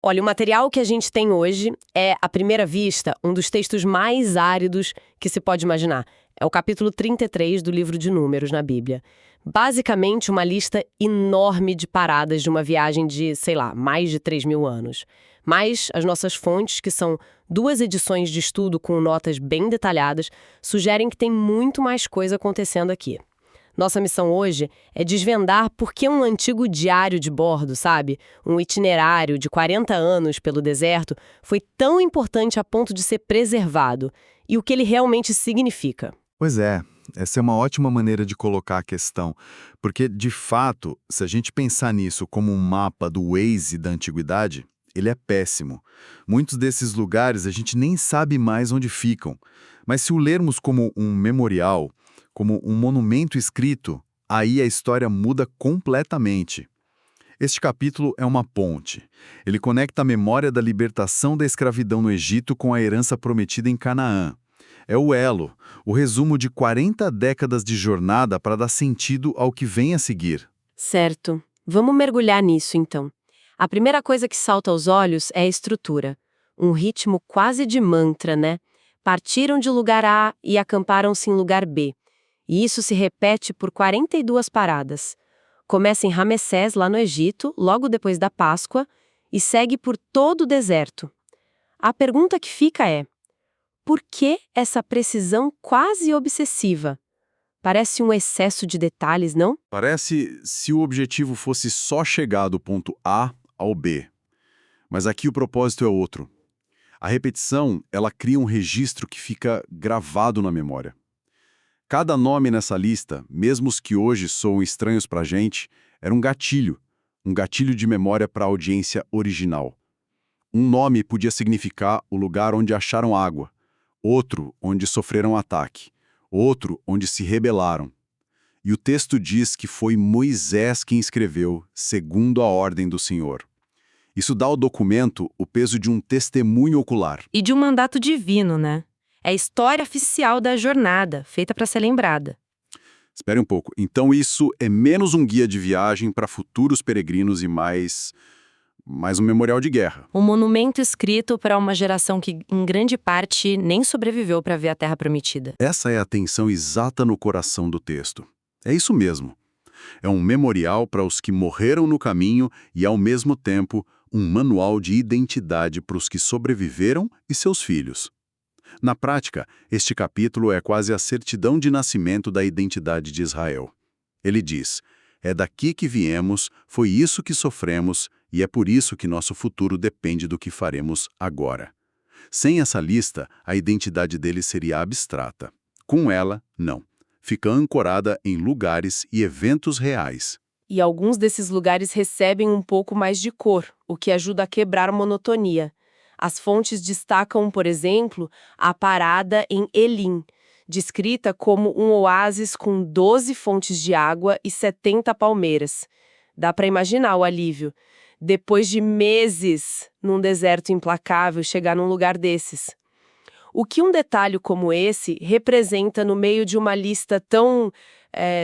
Olha, o material que a gente tem hoje é, à primeira vista, um dos textos mais áridos que se pode imaginar. É o capítulo 33 do livro de Números na Bíblia. Basicamente, uma lista enorme de paradas de uma viagem de, sei lá, mais de 3.000 anos. Mas as nossas fontes, que são 2 edições de estudo com notas bem detalhadas, sugerem que tem muito mais coisa acontecendo aqui. Nossa missão hoje é desvendar por que um antigo diário de bordo, sabe? Um itinerário de 40 anos pelo deserto foi tão importante a ponto de ser preservado e o que ele realmente significa. Pois é, essa é uma ótima maneira de colocar a questão, porque, de fato, se a gente pensar nisso como um mapa do Waze da antiguidade, ele é péssimo. Muitos desses lugares a gente nem sabe mais onde ficam, mas se o lermos como um memorial, como um monumento escrito, aí a história muda completamente. Este capítulo é uma ponte. Ele conecta a memória da libertação da escravidão no Egito com a herança prometida em Canaã. É o elo, o resumo de 40 décadas de jornada para dar sentido ao que vem a seguir. Certo. Vamos mergulhar nisso, então. A primeira coisa que salta aos olhos é a estrutura. Um ritmo quase de mantra, né? Partiram de lugar A e acamparam-se em lugar B. E isso se repete por 42 paradas. Começa em Ramessés, lá no Egito, logo depois da Páscoa, e segue por todo o deserto. A pergunta que fica é: por que essa precisão quase obsessiva? Parece um excesso de detalhes, não? Parece se o objetivo fosse só chegar do ponto A ao B. Mas aqui o propósito é outro. A repetição, ela cria um registro que fica gravado na memória. Cada nome nessa lista, mesmo os que hoje soam estranhos para a gente, era um gatilho de memória para a audiência original. Um nome podia significar o lugar onde acharam água, outro onde sofreram ataque, outro onde se rebelaram. E o texto diz que foi Moisés quem escreveu, segundo a ordem do Senhor. Isso dá ao documento o peso de um testemunho ocular. E de um mandato divino, né? É a história oficial da jornada, feita para ser lembrada. Espere um pouco. Então isso é menos um guia de viagem para futuros peregrinos e mais um memorial de guerra. Um monumento escrito para uma geração que, em grande parte, nem sobreviveu para ver a Terra Prometida. Essa é a tensão exata no coração do texto. É isso mesmo. É um memorial para os que morreram no caminho e, ao mesmo tempo, um manual de identidade para os que sobreviveram e seus filhos. Na prática, este capítulo é quase a certidão de nascimento da identidade de Israel. Ele diz: é daqui que viemos, foi isso que sofremos e é por isso que nosso futuro depende do que faremos agora. Sem essa lista, a identidade deles seria abstrata. Com ela, não. Fica ancorada em lugares e eventos reais. E alguns desses lugares recebem um pouco mais de cor, o que ajuda a quebrar a monotonia. As fontes destacam, por exemplo, a parada em Elim, descrita como um oásis com 12 fontes de água e 70 palmeiras. Dá para imaginar o alívio. Depois de meses num deserto implacável, chegar num lugar desses. O que um detalhe como esse representa no meio de uma lista tão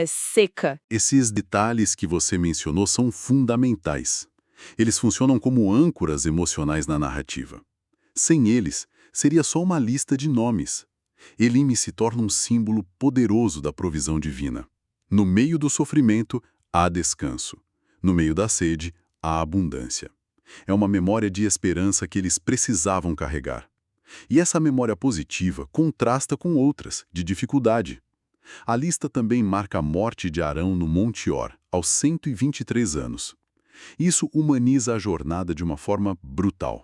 seca? Esses detalhes que você mencionou são fundamentais. Eles funcionam como âncoras emocionais na narrativa. Sem eles, seria só uma lista de nomes. Elim se torna um símbolo poderoso da provisão divina. No meio do sofrimento, há descanso. No meio da sede, há abundância. É uma memória de esperança que eles precisavam carregar. E essa memória positiva contrasta com outras, de dificuldade. A lista também marca a morte de Arão no Monte Hor, aos 123 anos. Isso humaniza a jornada de uma forma brutal.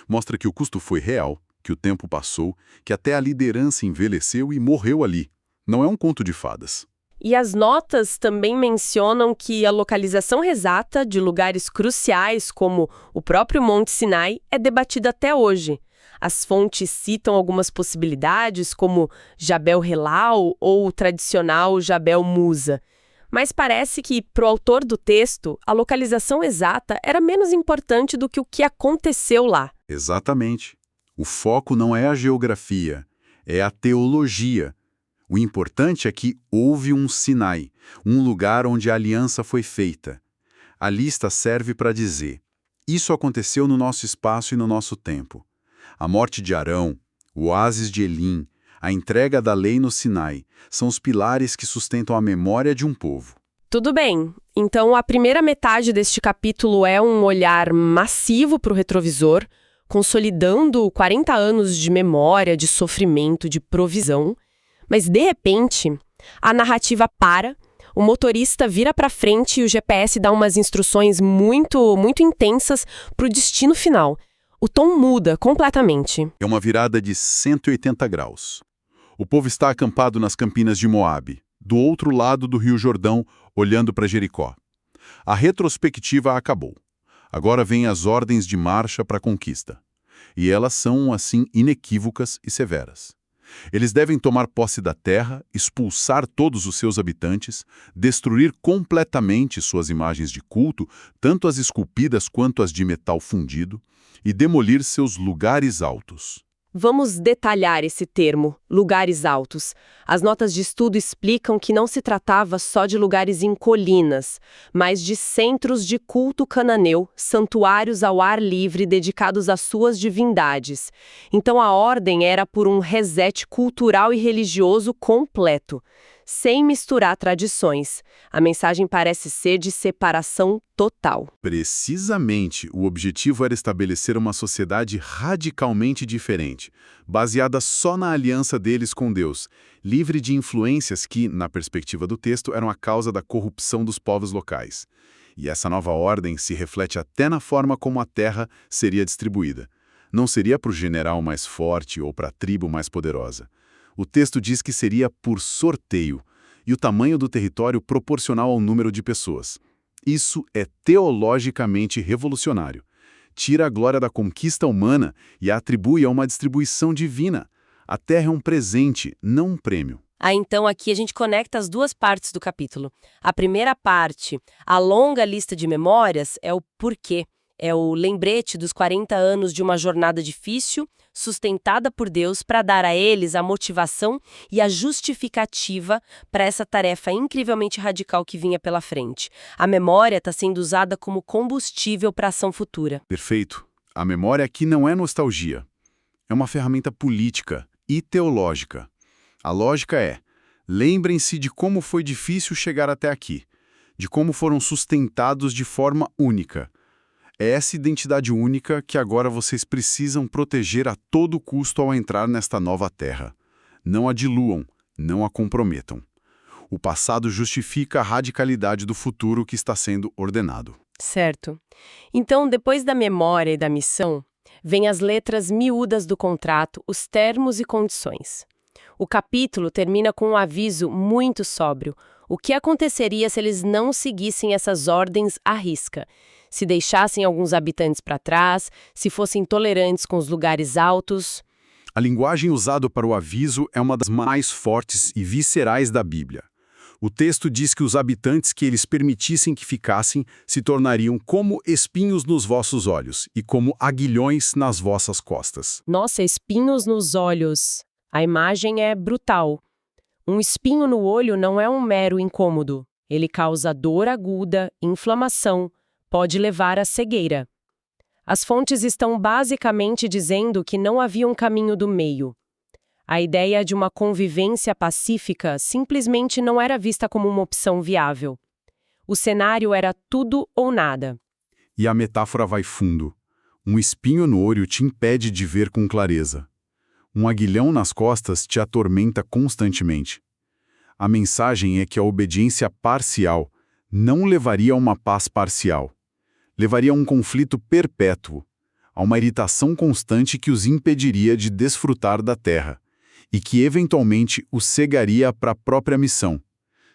Mostra que o custo foi real, que o tempo passou, que até a liderança envelheceu e morreu ali. Não é um conto de fadas. E as notas também mencionam que a localização exata de lugares cruciais, como o próprio Monte Sinai, é debatida até hoje. As fontes citam algumas possibilidades, como Jabel Helal ou o tradicional Jabel Musa. Mas parece que, para o autor do texto, a localização exata era menos importante do que o que aconteceu lá. Exatamente. O foco não é a geografia, é a teologia. O importante é que houve um Sinai, um lugar onde a aliança foi feita. A lista serve para dizer: Isso aconteceu no nosso espaço e no nosso tempo. A morte de Arão, o oásis de Elim, a entrega da lei no Sinai, são os pilares que sustentam a memória de um povo. Tudo bem. Então, a primeira metade deste capítulo é um olhar massivo para o retrovisor, consolidando 40 anos de memória, de sofrimento, de provisão. Mas, de repente, a narrativa para, o motorista vira para frente e o GPS dá umas instruções muito intensas para o destino final. O tom muda completamente. É uma virada de 180 graus. O povo está acampado nas campinas de Moabe, do outro lado do Rio Jordão, olhando para Jericó. A retrospectiva acabou. Agora vêm as ordens de marcha para a conquista. E elas são, assim, inequívocas e severas. Eles devem tomar posse da terra, expulsar todos os seus habitantes, destruir completamente suas imagens de culto, tanto as esculpidas quanto as de metal fundido, e demolir seus lugares altos. Vamos detalhar esse termo, lugares altos. As notas de estudo explicam que não se tratava só de lugares em colinas, mas de centros de culto cananeu, santuários ao ar livre dedicados às suas divindades. Então a ordem era por um reset cultural e religioso completo, sem misturar tradições. A mensagem parece ser de separação total. Precisamente, o objetivo era estabelecer uma sociedade radicalmente diferente, baseada só na aliança deles com Deus, livre de influências que, na perspectiva do texto, eram a causa da corrupção dos povos locais. E essa nova ordem se reflete até na forma como a terra seria distribuída. Não seria para o general mais forte ou para a tribo mais poderosa. O texto diz que seria por sorteio, e o tamanho do território proporcional ao número de pessoas. Isso é teologicamente revolucionário. Tira a glória da conquista humana e a atribui a uma distribuição divina. A terra é um presente, não um prêmio. Então aqui a gente conecta as duas partes do capítulo. A primeira parte, a longa lista de memórias, é o porquê. É o lembrete dos 40 anos de uma jornada difícil, sustentada por Deus para dar a eles a motivação e a justificativa para essa tarefa incrivelmente radical que vinha pela frente. A memória está sendo usada como combustível para a ação futura. Perfeito. A memória aqui não é nostalgia. É uma ferramenta política e teológica. A lógica é: lembrem-se de como foi difícil chegar até aqui, de como foram sustentados de forma única. É essa identidade única que agora vocês precisam proteger a todo custo ao entrar nesta nova terra. Não a diluam, não a comprometam. O passado justifica a radicalidade do futuro que está sendo ordenado. Certo. Então, depois da memória e da missão, vêm as letras miúdas do contrato, os termos e condições. O capítulo termina com um aviso muito sóbrio. O que aconteceria se eles não seguissem essas ordens à risca? Se deixassem alguns habitantes para trás, se fossem intolerantes com os lugares altos. A linguagem usada para o aviso é uma das mais fortes e viscerais da Bíblia. O texto diz que os habitantes que eles permitissem que ficassem se tornariam como espinhos nos vossos olhos e como aguilhões nas vossas costas. Nossa, espinhos nos olhos. A imagem é brutal. Um espinho no olho não é um mero incômodo. Ele causa dor aguda, inflamação, pode levar à cegueira. As fontes estão basicamente dizendo que não havia um caminho do meio. A ideia de uma convivência pacífica simplesmente não era vista como uma opção viável. O cenário era tudo ou nada. E a metáfora vai fundo. Um espinho no olho te impede de ver com clareza. Um aguilhão nas costas te atormenta constantemente. A mensagem é que a obediência parcial não levaria a uma paz parcial. Levaria a um conflito perpétuo, a uma irritação constante que os impediria de desfrutar da terra e que, eventualmente, os cegaria para a própria missão.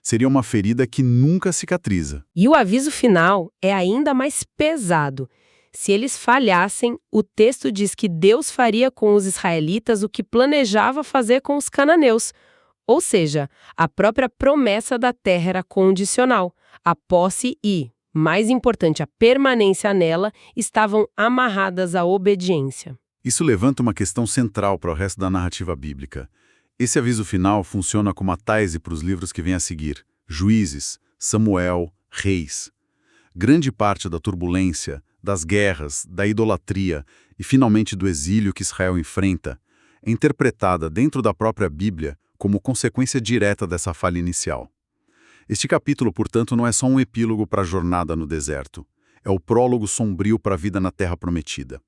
Seria uma ferida que nunca cicatriza. E o aviso final é ainda mais pesado. Se eles falhassem, o texto diz que Deus faria com os israelitas o que planejava fazer com os cananeus. Ou seja, a própria promessa da terra era condicional. A posse e, mais importante, a permanência nela estavam amarradas à obediência. Isso levanta uma questão central para o resto da narrativa bíblica. Esse aviso final funciona como a tese para os livros que vêm a seguir: Juízes, Samuel, Reis. Grande parte da turbulência, das guerras, da idolatria e, finalmente, do exílio que Israel enfrenta, é interpretada dentro da própria Bíblia como consequência direta dessa falha inicial. Este capítulo, portanto, não é só um epílogo para a jornada no deserto. É o prólogo sombrio para a vida na Terra Prometida.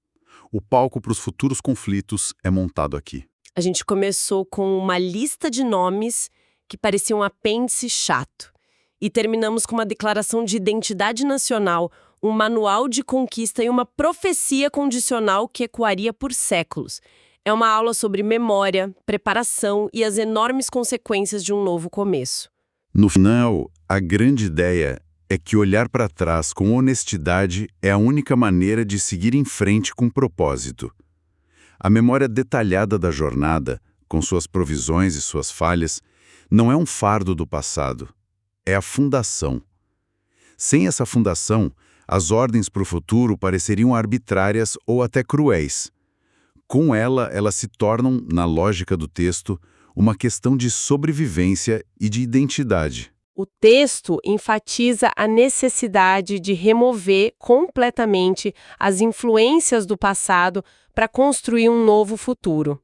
O palco para os futuros conflitos é montado aqui. A gente começou com uma lista de nomes que parecia um apêndice chato. E terminamos com uma declaração de identidade nacional, um manual de conquista e uma profecia condicional que ecoaria por séculos. É uma aula sobre memória, preparação e as enormes consequências de um novo começo. No final, a grande ideia é que olhar para trás com honestidade é a única maneira de seguir em frente com propósito. A memória detalhada da jornada, com suas provisões e suas falhas, não é um fardo do passado, é a fundação. Sem essa fundação, as ordens para o futuro pareceriam arbitrárias ou até cruéis. Com ela, elas se tornam, na lógica do texto, uma questão de sobrevivência e de identidade. O texto enfatiza a necessidade de remover completamente as influências do passado para construir um novo futuro.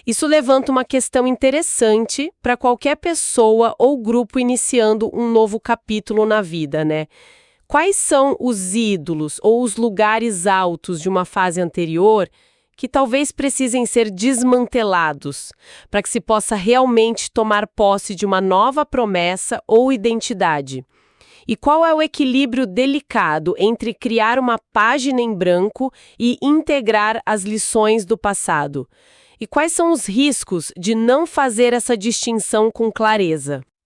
Isso levanta uma questão interessante para qualquer pessoa ou grupo iniciando um novo capítulo na vida, né? Quais são os ídolos ou os lugares altos de uma fase anterior que talvez precisem ser desmantelados para que se possa realmente tomar posse de uma nova promessa ou identidade? E qual é o equilíbrio delicado entre criar uma página em branco e integrar as lições do passado? E quais são os riscos de não fazer essa distinção com clareza?